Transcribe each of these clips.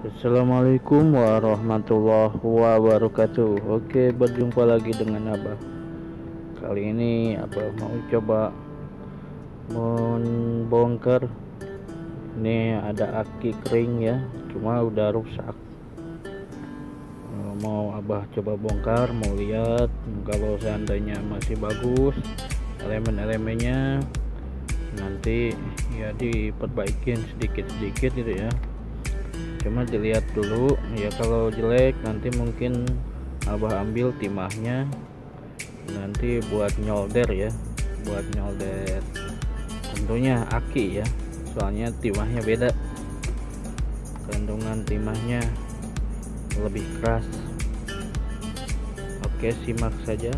Assalamualaikum warahmatullahi wabarakatuh. Oke, berjumpa lagi dengan Abah. Kali ini Abah mau coba membongkar. Ini ada aki kering ya, cuma udah rusak. Mau Abah coba bongkar, mau lihat kalau seandainya masih bagus elemen-elemennya, nanti ya diperbaikin sedikit-sedikit gitu ya. Cuma dilihat dulu ya, kalau jelek nanti mungkin Abah ambil timahnya nanti buat nyolder ya, buat nyolder tentunya aki ya, soalnya timahnya beda, kandungan timahnya lebih keras. Oke, simak saja.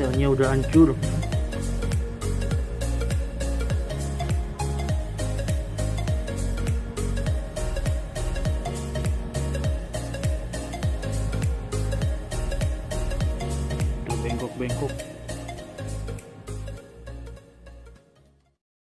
selnya udah hancur. Udah bengkok-bengkok.